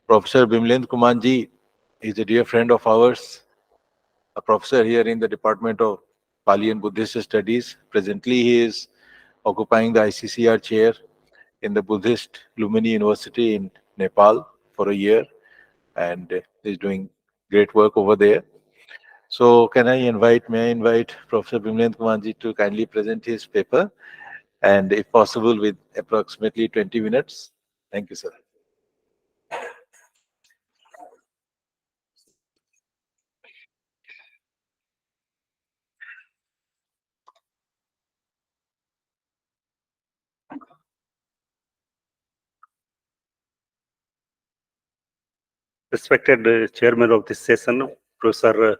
Professor Bimlendra Kumanji is a dear friend of ours, a professor here in the Department of Pali and Buddhist Studies. Presently, he is occupying the ICCR chair in the Buddhist Lumini University in Nepal for a year, and is doing great work over there. So may I invite Professor Bimlendra Kumanji to kindly present his paper, and if possible with approximately 20 minutes. Thank you, sir. Respected Chairman of this session, Professor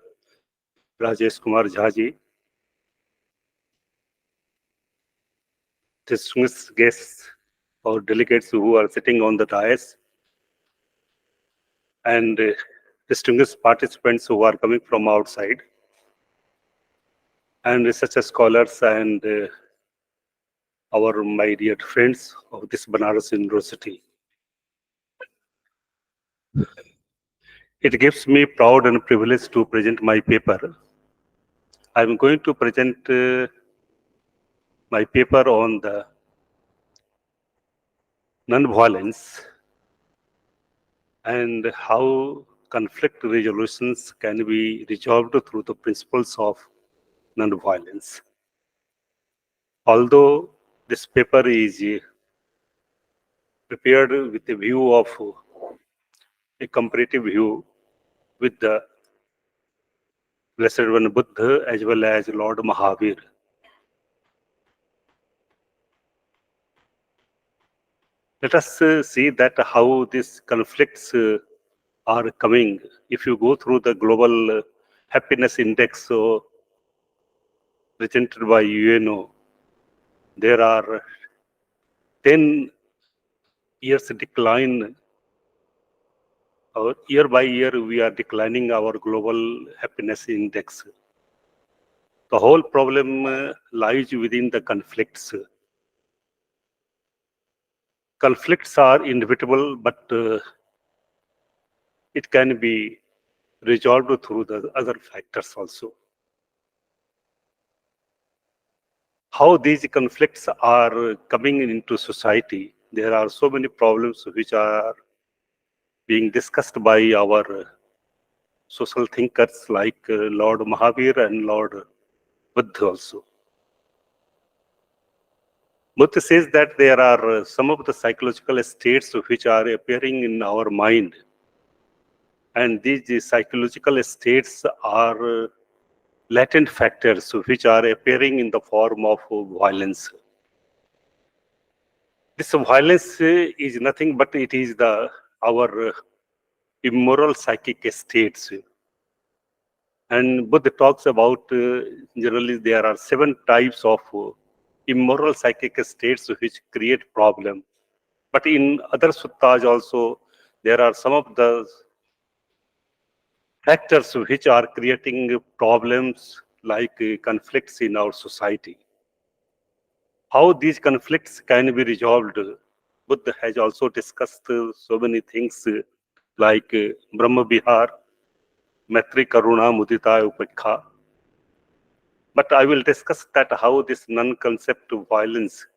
Rajesh Kumar Jhaji, distinguished guests or delegates who are sitting on the dais, and distinguished participants who are coming from outside, and research scholars and my dear friends of this Banaras University. It gives me proud and privilege to present my paper. I'm going to present my paper on the non-violence and how conflict resolutions can be resolved through the principles of non-violence. Although this paper is prepared with a view of a comparative view with the Blessed One Buddha as well as Lord Mahavir. Let us see that how these conflicts are coming. If you go through the global happiness index presented by UNO, there are 10 years decline. Year by year, we are declining our global happiness index. The whole problem lies within the conflicts. Conflicts are inevitable, but it can be resolved through the other factors also. How these conflicts are coming into society, there are so many problems which are being discussed by our social thinkers like Lord Mahavir and Lord Buddha also. Buddha says that there are some of the psychological states which are appearing in our mind, and these psychological states are latent factors which are appearing in the form of violence. This violence is nothing but it is our immoral psychic states. And Buddha talks about generally there are 7 types of immoral psychic states which create problem. But in other suttas also, there are some of the factors which are creating problems like conflicts in our society. How these conflicts can be resolved, Buddha has also discussed so many things like Brahma Vihar, Maitri Karuna Mudita Upekha. But I will discuss that how this non-concept violence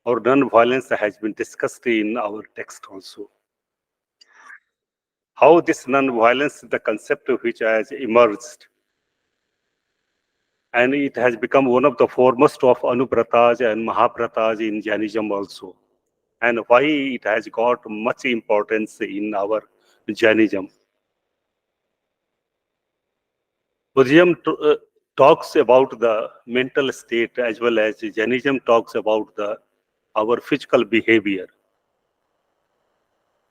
or non-violence has been discussed in our text also. How this non-violence, the concept which has emerged, and it has become one of the foremost of Anuvatas and Mahavratas in Jainism also, and why it has got much importance in our Jainism. Buddhism talks about the mental state as well as Jainism talks about our physical behavior.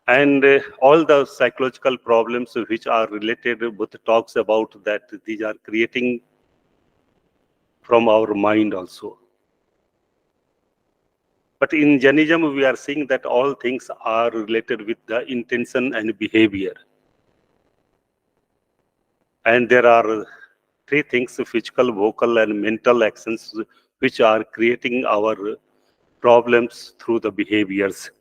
And all the psychological problems which are related, Buddha talks about that these are creating from our mind also. But in Jainism, we are seeing that all things are related with the intention and behavior. And there are 3 things, physical, vocal, and mental actions, which are creating our problems through the behaviors.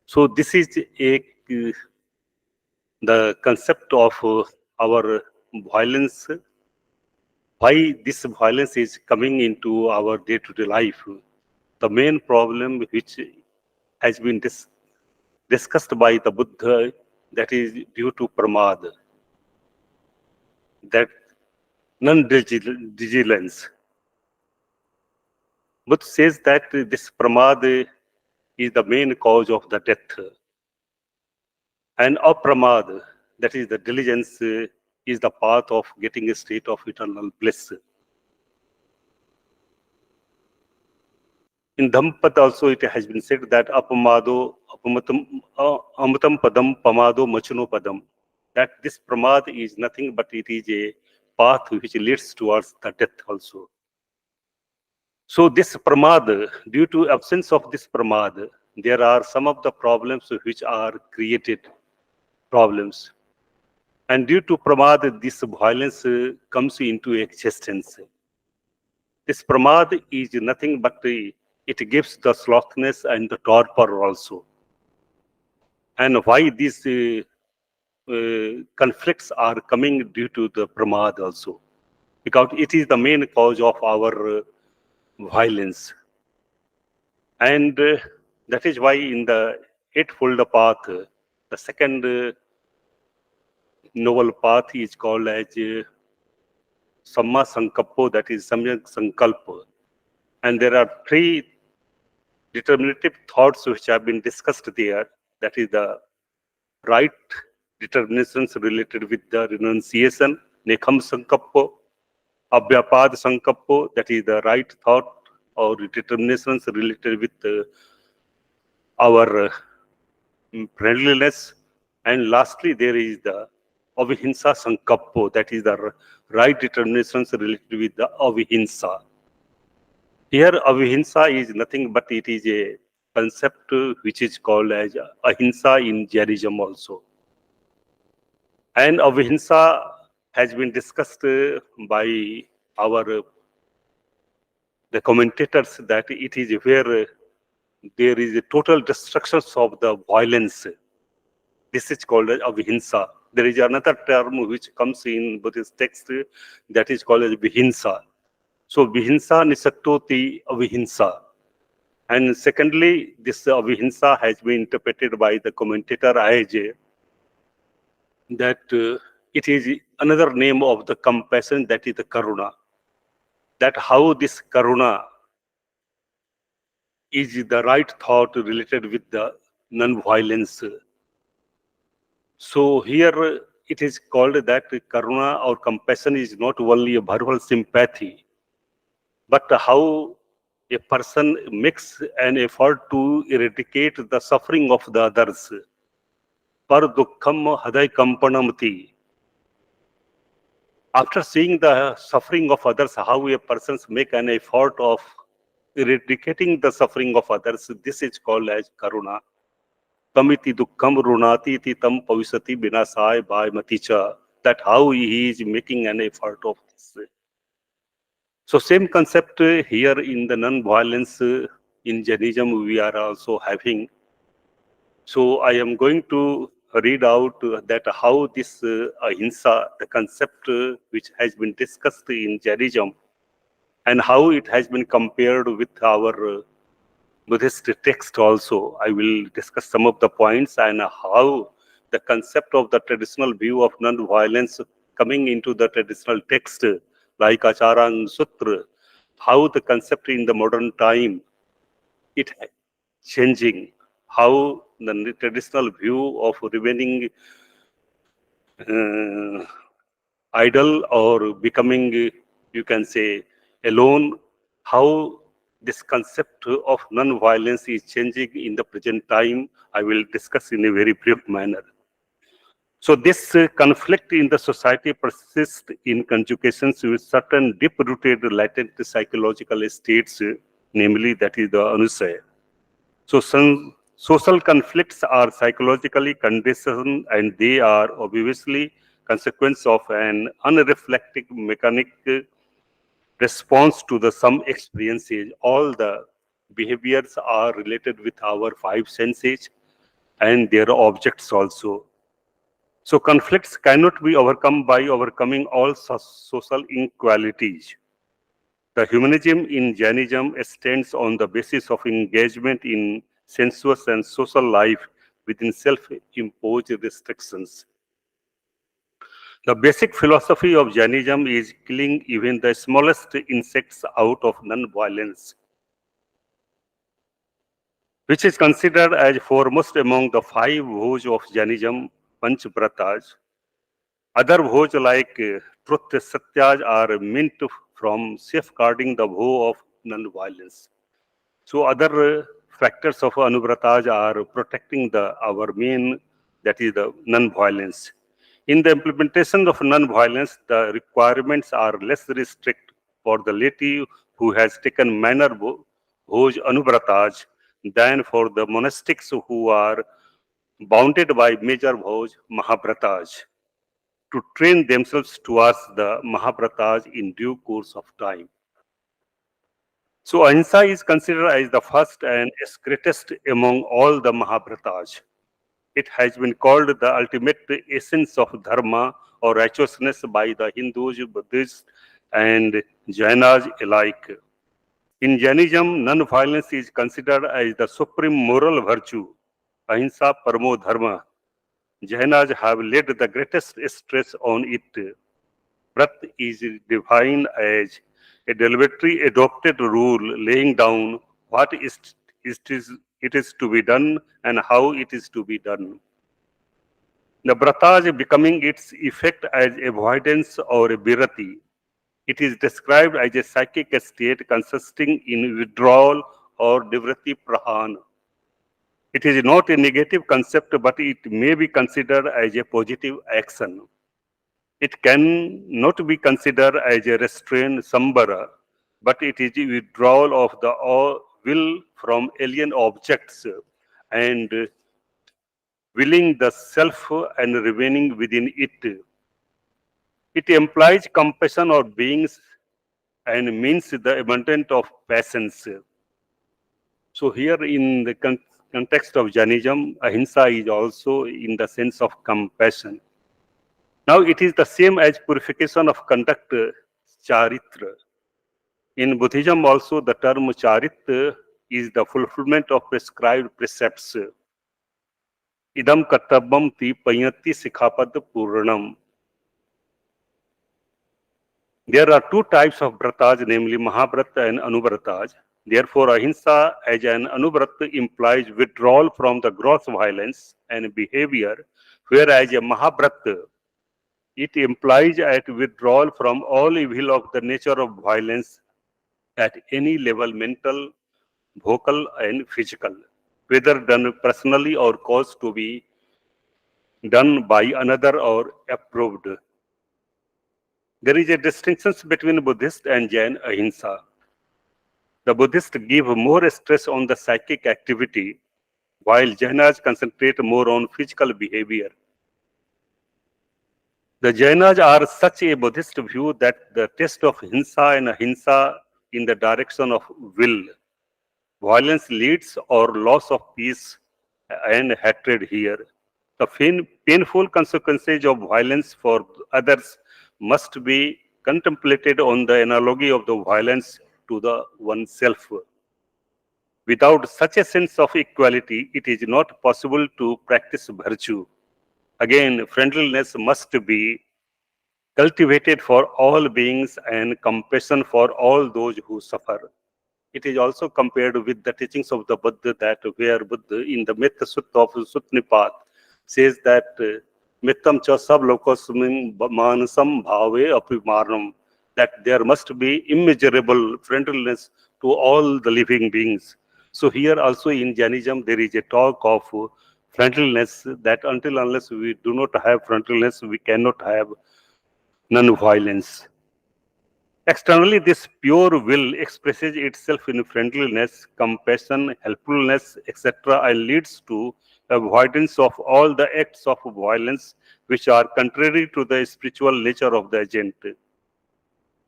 So this is a the concept of our violence, why this violence is coming into our day-to-day life. The main problem which has been discussed by the Buddha, that is due to Pramāda, that non-vigilance. Buddha says that this Pramāda is the main cause of the death. And apramāda, that is the diligence, is the path of getting a state of eternal bliss. In Dhampat also it has been said that apamado, amatam padam, pamado, machano padam. That this pramad is nothing but it is a path which leads towards the death also. So this pramad, due to absence of this pramad, there are some of the problems which are created problems. And due to pramad, this violence comes into existence. This pramad is nothing but it gives the slothness and the torpor also. And why these conflicts are coming due to the pramad also? Because it is the main cause of our violence. And that is why in the Eightfold Path, the second noble path is called as Samma Sankappo, that is Samyak Sankalpa. And there are three determinative thoughts which have been discussed there. That is the right determinations related with the renunciation, Nekham Sankappo, Abhyapad Sankappo, that is the right thought or determinations related with our friendliness. And lastly, there is the Ahiṃsā Sankappo, that is the right determinations related with the Ahiṃsā. Here, Ahiṃsā is nothing but it is a concept which is called as Ahiṃsā in Jainism also. And Ahiṃsā has been discussed by the commentators that it is where there is a total destruction of the violence. This is called as Ahiṃsā. There is another term which comes in Buddhist text that is called as Hiṃsā. So Hiṃsā nisattoti Ahiṃsā. And secondly, this Ahiṃsā has been interpreted by the commentator as that it is another name of the compassion, that is the karuna. That how this karuna is the right thought related with the non-violence. So here it is called that karuna or compassion is not only a verbal sympathy, but how a person makes an effort to eradicate the suffering of the others. Par dukkham haday kampanamati. After seeing the suffering of others, how a person make an effort of eradicating the suffering of others, this is called as karuna. Kamiti dukkham runati ti tam pavisati binasaya bhaya. That how he is making an effort of this. So same concept here in the non-violence in Jainism we are also having. So I am going to read out that how this Ahiṃsā, the concept which has been discussed in Jainism, and how it has been compared with our Buddhist text also. I will discuss some of the points and how the concept of the traditional view of non-violence coming into the traditional text like Acharang Sutra, how the concept in the modern time, it changing, how the traditional view of remaining idle or becoming, you can say, alone, how this concept of non-violence is changing in the present time, I will discuss in a very brief manner. So this conflict in the society persists in conjugations with certain deep-rooted latent psychological states, namely that is the Anuvatas. So some social conflicts are psychologically conditioned and they are obviously consequence of an unreflective mechanic response to the some experiences. All the behaviors are related with our five senses. and their objects also. So conflicts cannot be overcome by overcoming all social inequalities. The humanism in Jainism stands on the basis of engagement in sensuous and social life within self-imposed restrictions. The basic philosophy of Jainism is killing even the smallest insects out of non-violence, which is considered as foremost among the 5 vows of Jainism, Panchvratas. Other vows like truth, satyas are meant from safeguarding the vow of non-violence. So other factors of Anuvatas are protecting our main, that is the non-violence. In the implementation of non-violence, the requirements are less strict for the laity who has taken minor vows Anuvatas than for the monastics who are bounded by major vows Mahavratas to train themselves towards the Mahavratas in due course of time. So Ahiṃsā is considered as the first and greatest among all the Mahavratas. It has been called the ultimate essence of dharma or righteousness by the Hindus, Buddhists, and Jainas alike. In Jainism, non-violence is considered as the supreme moral virtue, Ahiṃsā paramo dharma. Jainas have laid the greatest stress on it. Vrat is defined as a deliberately adopted rule laying down what it is to be done and how it is to be done. The vratas becoming its effect as avoidance or virati. It is described as a psychic state consisting in withdrawal or nivrati prahan. It is not a negative concept, but it may be considered as a positive action. It can not be considered as a restraint sambara, but it is a withdrawal of the will from alien objects and willing the self and remaining within it. It implies compassion of beings and means the abundance of patience. So here in the context of Jainism, Ahiṃsā is also in the sense of compassion. Now it is the same as purification of conduct, charitra. In Buddhism also the term charit is the fulfillment of prescribed precepts. Idam kartavyam ti payati sikhapad puranam. There are 2 types of vratas, namely Mahavrata and Anuvatas. Therefore, Ahiṃsā as an Anuvrata implies withdrawal from the gross violence and behavior, whereas a Mahavrata, it implies at withdrawal from all evil of the nature of violence at any level, mental, vocal, and physical, whether done personally or caused to be done by another or approved. There is a distinction between Buddhist and Jain Ahiṃsā. The Buddhists give more stress on the psychic activity, while Jainas concentrate more on physical behavior. The Jainas are such a Buddhist view that the test of Hiṃsā and Ahiṃsā in the direction of will. Violence leads or loss of peace and hatred here. The painful consequences of violence for others must be contemplated on the analogy of the violence to the oneself. Without such a sense of equality, it is not possible to practice virtue. Again, friendliness must be cultivated for all beings and compassion for all those who suffer. It is also compared with the teachings of the Buddha, that where Buddha in the Metta Sutta of Sutnipat says that Mittam cha sab lokosmin manasam bhave apimarnam, that there must be immeasurable friendliness to all the living beings. So here also in Jainism there is a talk of friendliness, that until unless we do not have friendliness, we cannot have non-violence. Externally, this pure will expresses itself in friendliness, compassion, helpfulness, etc., and leads to avoidance of all the acts of violence which are contrary to the spiritual nature of the agent.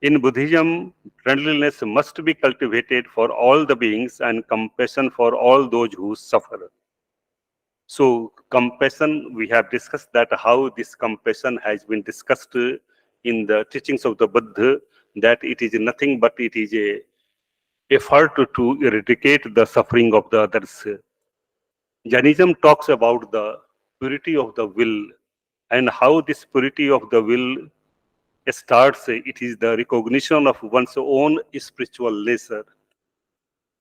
In Buddhism, friendliness must be cultivated for all the beings and compassion for all those who suffer. So compassion, we have discussed that how this compassion has been discussed in the teachings of the Buddha, that it is nothing but it is a effort to eradicate the suffering of the others. Jainism talks about the purity of the will and how this purity of the will starts. It is the recognition of one's own spiritual nature.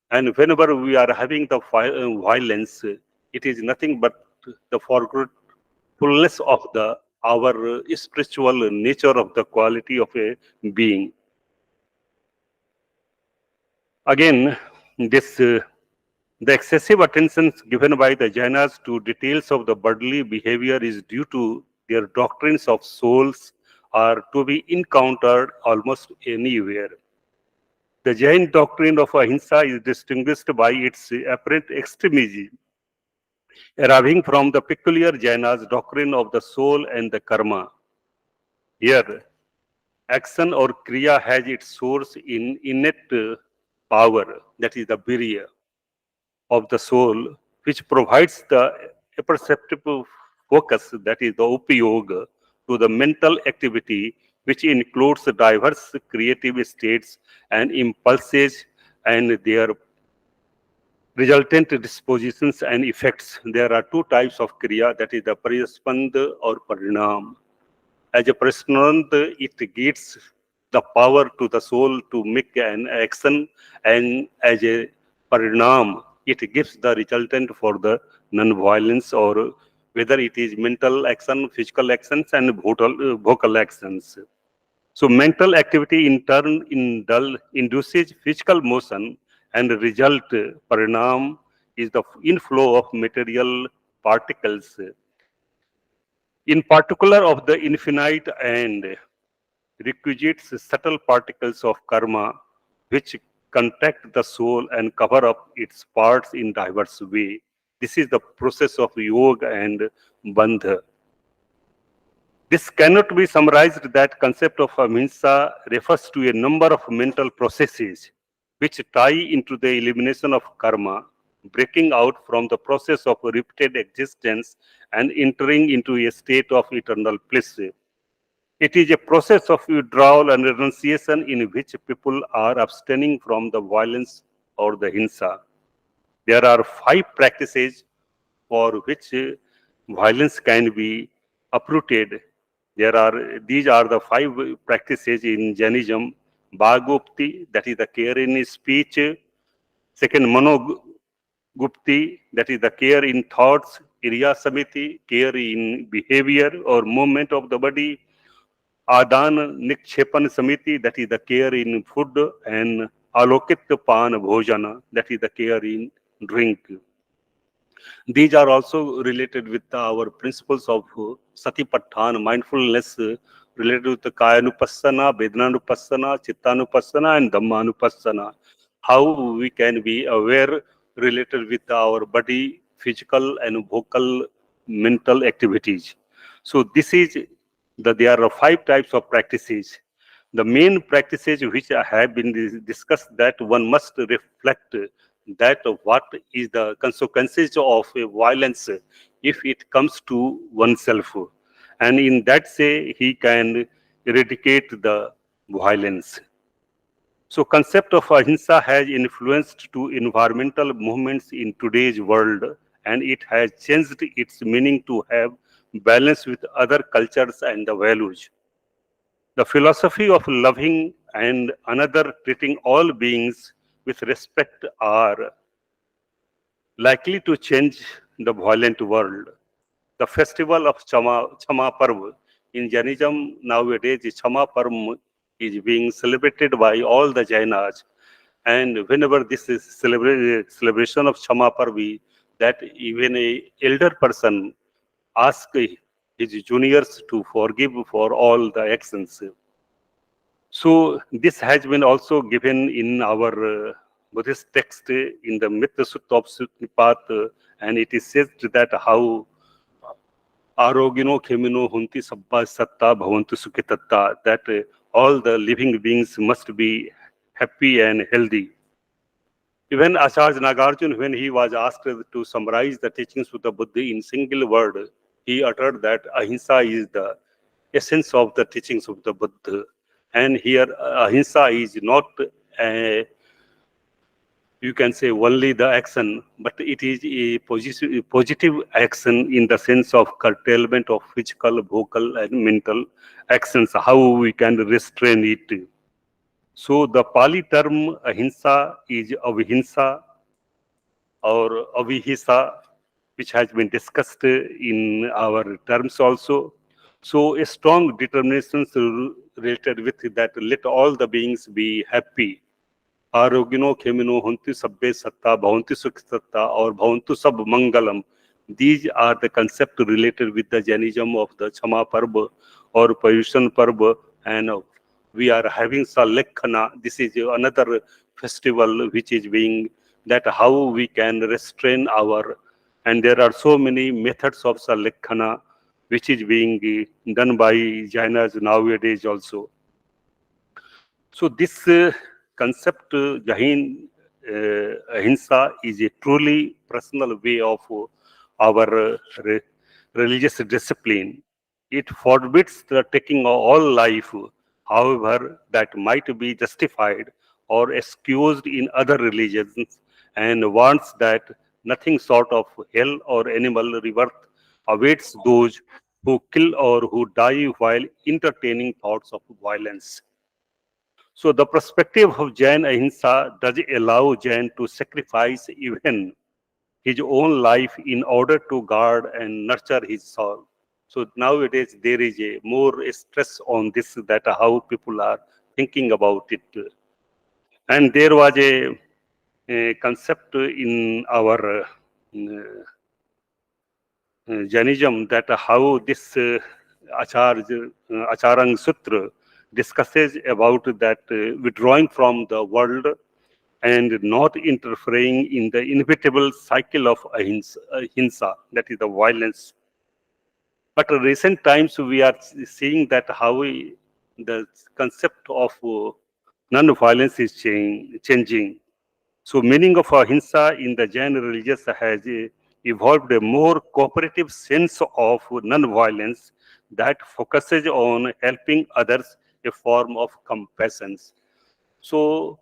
And whenever we are having the violence, it is nothing but the forgetfulness of the our spiritual nature of the quality of a being. Again, this the excessive attention given by the Jainas to details of the bodily behavior is due to their doctrines of souls are to be encountered almost anywhere. The Jain doctrine of Ahiṃsā is distinguished by its apparent extremism, arriving from the peculiar Jainas doctrine of the soul and the karma. Here, action or kriya has its source in innate power, that is the bhaya of the soul, which provides the perceptible focus, that is the upayoga, to the mental activity, which includes diverse creative states and impulses and their resultant dispositions and effects. There are two types of kriya, that is the prasthanda or parinam. As a prasthanda, it gives the power to the soul to make an action, and as a parinam, it gives the resultant for the non-violence, or whether it is mental action, physical actions, and vocal actions. So mental activity in turn induces physical motion, and the result parinam is the inflow of material particles, in particular of the infinite and requisites subtle particles of karma, which contact the soul and cover up its parts in diverse way. This is the process of yoga and bandha. This cannot be summarized. That concept of Hiṃsā refers to a number of mental processes which tie into the elimination of karma, breaking out from the process of repeated existence and entering into a state of eternal bliss. It is a process of withdrawal and renunciation in which people are abstaining from the violence or the Hiṃsā. There are 5 practices for which violence can be uprooted. These are the 5 practices in Jainism. Bhagupti, that is the care in speech. Second, Manogupti, that is the care in thoughts. Iriya Samiti, care in behavior or movement of the body. Adan Nikshepan Samiti, that is the care in food. And Alokit Pan Bhojana, that is the care in drink. These are also related with our principles of Satipatthana, mindfulness, related with the Kayanupassana, Vedananupassana, Chittanupassana, and Dhammanupassana. How we can be aware related with our body, physical and vocal, mental activities. So this is there are 5 types of practices. The main practices which have been discussed, that one must reflect that what is the consequences of a violence if it comes to oneself, and in that say he can eradicate the violence. So concept of Ahiṃsā has influenced to environmental movements in today's world, and it has changed its meaning to have balance with other cultures and the values. The philosophy of loving and another, treating all beings with respect, are likely to change the violent world. The festival of Chama Parv in Jainism nowadays, Chama Parv is being celebrated by all the Jainas. And whenever this is celebration of Chama Parv, that even a elder person asks his juniors to forgive for all the actions. So this has been also given in our Buddhist text in the Metta Sutta of Sutnipat, and it is said that how Arogino Khemino Hunti Sabba Satta Bhavantu Sukhitatta, that all the living beings must be happy and healthy. Even Acharya Nagarjuna, when he was asked to summarize the teachings of the Buddha in single word, he uttered that Ahiṃsā is the essence of the teachings of the Buddha. And here, Ahiṃsā is not you can say only the action, but it is a positive action in the sense of curtailment of physical, vocal, and mental actions, how we can restrain it. So the Pali term Ahiṃsā is Avihiṃsā or Avihisa, which has been discussed in our terms also. So a strong determination related with that, let all the beings be happy. Arogino khemino hunti sabbe satta bhavanti sukh satta or bhavantu sab mangalam. These are the concept related with the Jainism of the Chama Parva or Payushan Parva, and we are having Salekhana. This is another festival which is being that how we can restrain our, and there are so many methods of Salekhana which is being done by Jainas nowadays also. So this concept, Ahiṃsā, is a truly personal way of our religious discipline. It forbids the taking of all life, however, that might be justified or excused in other religions, and warns that nothing sort of hell or animal rebirth awaits those who kill or who die while entertaining thoughts of violence. So the perspective of Jain Ahiṃsā does allow Jain to sacrifice even his own life in order to guard and nurture his soul. So nowadays there is a more stress on this, that how people are thinking about it. And there was a concept in our Jainism that how this Acharang Sutra discusses about that withdrawing from the world and not interfering in the inevitable cycle of Hiṃsā, that is the violence. But in recent times we are seeing that how the concept of non-violence is changing. So meaning of Hiṃsā in the Jain religious has evolved a more cooperative sense of non-violence that focuses on helping others, a form of compassion. So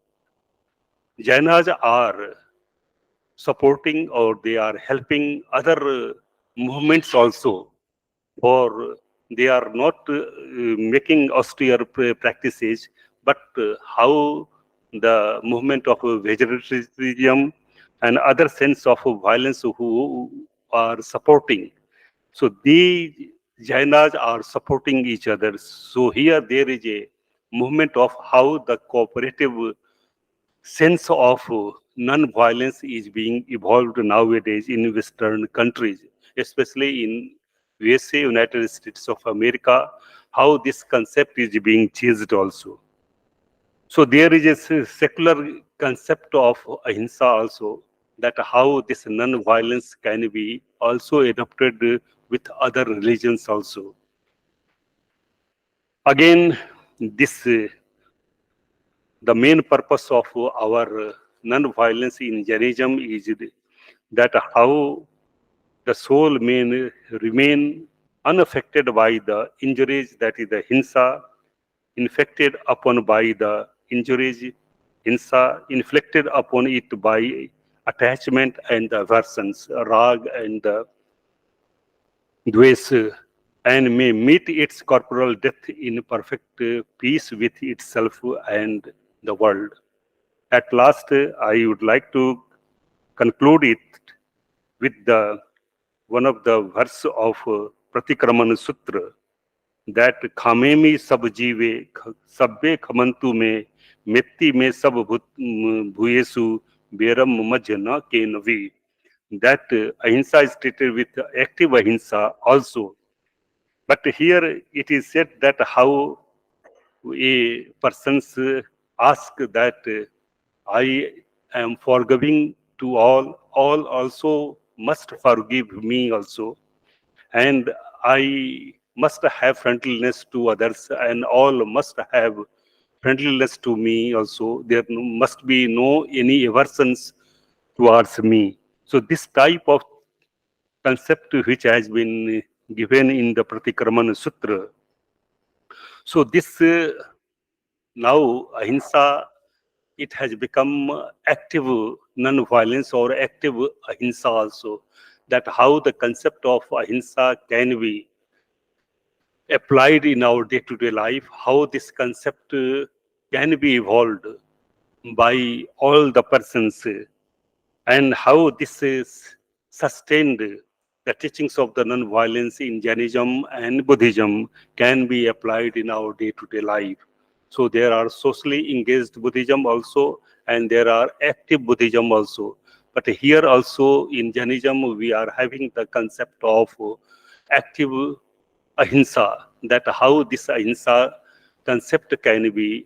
Jainas are supporting or they are helping other movements also, or they are not making austere practices, but how the movement of vegetarianism and other sense of violence who are supporting. So these Jainas are supporting each other. So here there is a movement of how the cooperative sense of non-violence is being evolved nowadays in Western countries, especially in USA, United States of America, how this concept is being changed also. So there is a secular concept of Ahiṃsā also, that how this non-violence can be also adopted with other religions also. Again, this the main purpose of our non-violence in Jainism is that how the soul may remain unaffected by the injuries, that is the Hiṃsā, inflicted upon by the injuries, Hiṃsā, inflicted upon it by attachment and the aversions, Rāga and the Dveṣa, and may meet its corporal death in perfect peace with itself and the world. At last, I would like to conclude it with one of the verse of Pratikramana Sutra, that khamemi sab jive sabbe khamantu me metti me sab bhuyesu beram majna ke navi. That Ahiṃsā is treated with active Ahiṃsā also. But here it is said that how a person asks that I am forgiving to all also must forgive me also, and I must have friendliness to others, and all must have friendliness to me also. There must be no any aversions towards me. So this type of concept which has been given in the Pratikramana Sutra. So this now Ahiṃsā, it has become active non-violence or active Ahiṃsā also. That how the concept of Ahiṃsā can be applied in our day-to-day life, how this concept can be evolved by all the persons, and how this is sustained. The teachings of the non-violence in Jainism and Buddhism can be applied in our day-to-day life. So there are socially engaged Buddhism also, and there are active Buddhism also. But here also in Jainism, we are having the concept of active Ahiṃsā, that how this Ahiṃsā concept can be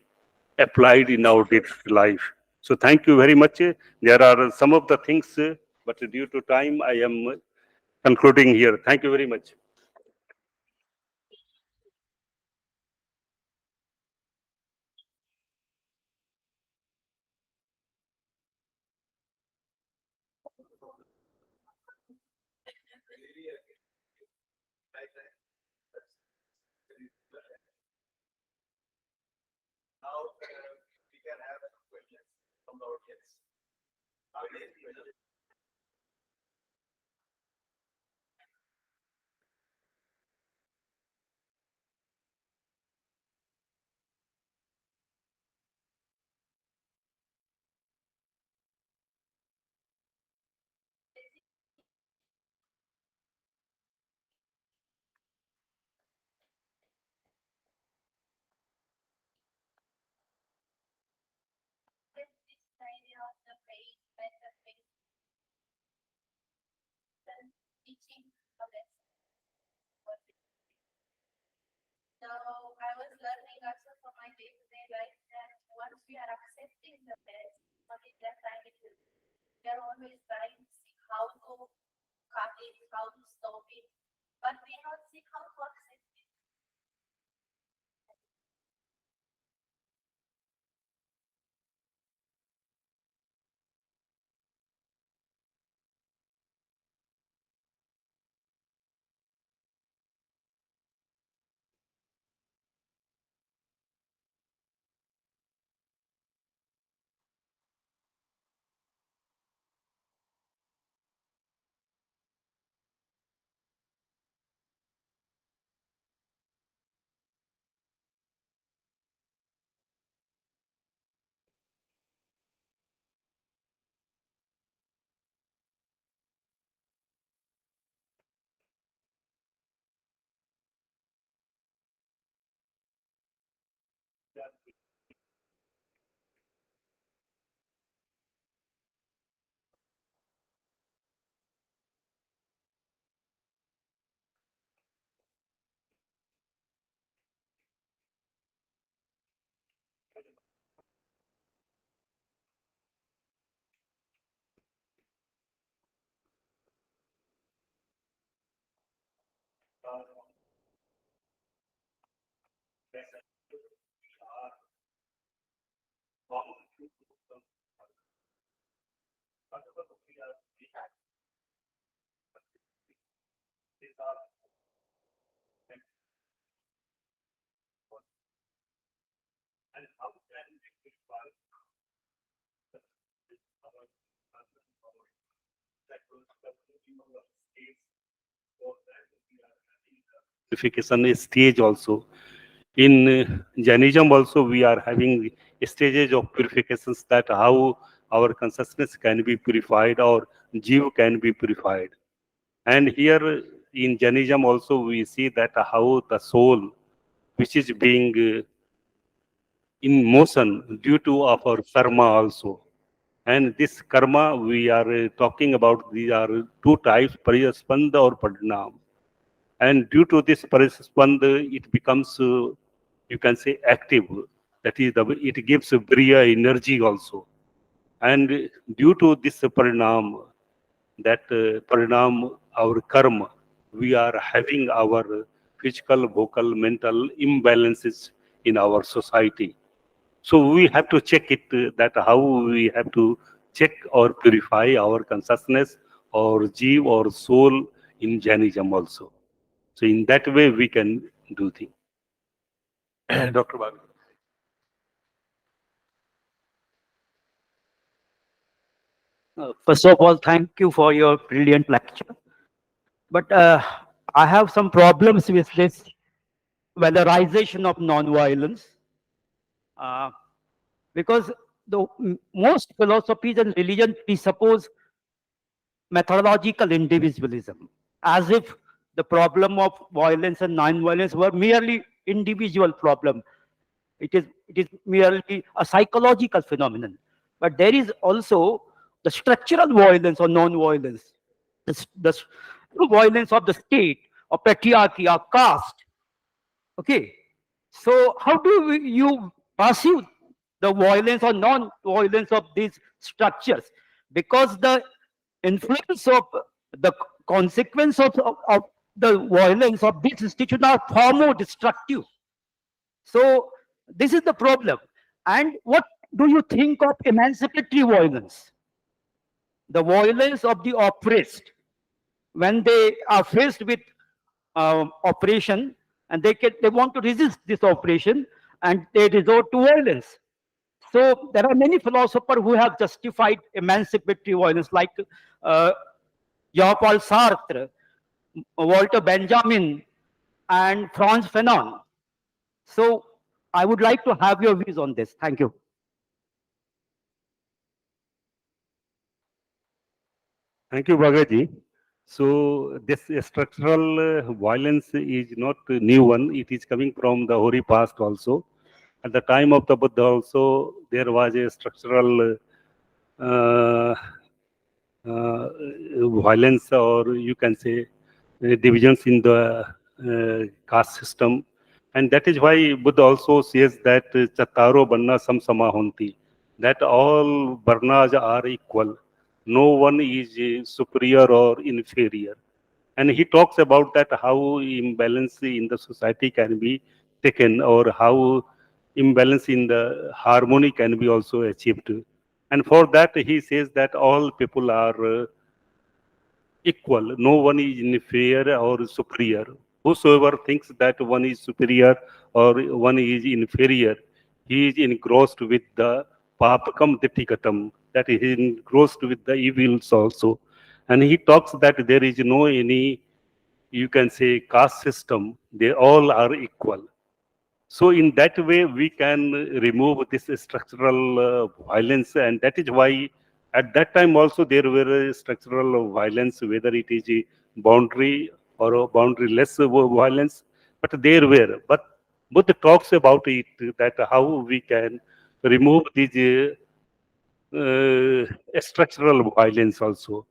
applied in our day-to-day life. So thank you very much. There are some of the things, but due to time, I am concluding here. Thank you very much. Purification stage also. In Jainism also, we are having stages of purifications, that how our consciousness can be purified or jiva can be purified. And here in Jainism also, we see that how the soul, which is being in motion due to our karma also. And this karma we are talking about, these are two types, pariyaspanda or parinam. And due to this pariyaspanda, it becomes, you can say, active. That is, it gives bhaya energy also. And due to this parinam, that parinam, our karma, we are having our physical, vocal, mental imbalances in our society. So we have to check it, that how we have to check or purify our consciousness or jiva or soul in Jainism also. So in that way we can do things. Dr. Bhagwan. First of all, thank you for your brilliant lecture. But I have some problems with this valorization of non-violence, because the most philosophies and religion presuppose methodological individualism, as if the problem of violence and non-violence were merely individual problem. It is merely a psychological phenomenon. But there is also the structural violence or non-violence, the violence of the state, or patriarchy, or caste. Okay. So how do you perceive the violence or non-violence of these structures? Because the influence of the consequence of the violence of these institutions are far more destructive. So this is the problem. And what do you think of emancipatory violence? The violence of the oppressed, when they are faced with oppression, and they want to resist this oppression, and they resort to violence. So there are many philosophers who have justified emancipatory violence, like uh, Jean-Paul Sartre, Walter Benjamin, and Franz Fanon. So I would like to have your views on this. Thank you. Thank you, Bhagaji. So this structural violence is not a new one. It is coming from the hoary past also. At the time of the Buddha also, there was a structural uh, violence, or you can say divisions in the caste system. And that is why Buddha also says that Chattaro Varna Samsamahonti, that all Varnas are equal. No one is superior or inferior. And he talks about that how imbalance in the society can be taken, or how imbalance in the harmony can be also achieved. And for that, he says that all people are equal. No one is inferior or superior. Whosoever thinks that one is superior or one is inferior, he is engrossed with the papakam ditikatam, that he is engrossed with the evils also. And he talks that there is no any, you can say, caste system. They all are equal. So in that way, we can remove this structural violence, and that is why at that time also there were structural violence, whether it is a boundary or a boundaryless violence, but there were. But Buddha talks about it, that how we can remove these structural violence also.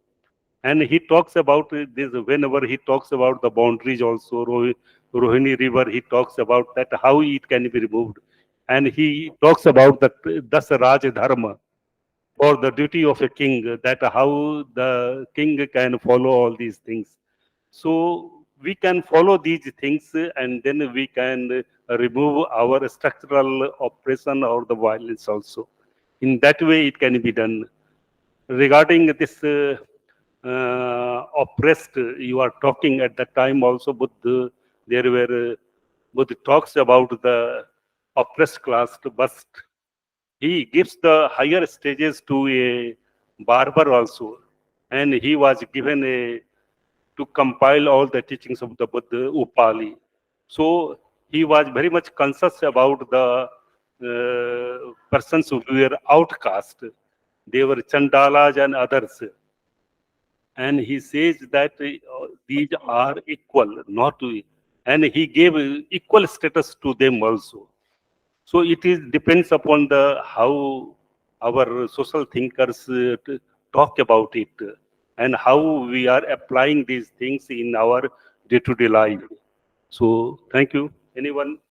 And he talks about this whenever he talks about the boundaries also, Rohini River, he talks about that how it can be removed. And he talks about the Das Raj Dharma, or the duty of a king, that how the king can follow all these things. So we can follow these things, and then we can remove our structural oppression or the violence also. In that way, it can be done. Regarding this oppressed, you are talking at that time also, Buddha, there were, Buddha talks about the oppressed class, but he gives the higher stages to a barber also. And he was given to compile all the teachings of the Buddha, Upali. So he was very much conscious about the persons who were outcast. They were Chandalas and others. And he says that these are equal, not to, and he gave equal status to them also. So it is depends upon the how our social thinkers talk about it, and how we are applying these things in our day-to-day life. So thank you. Anyone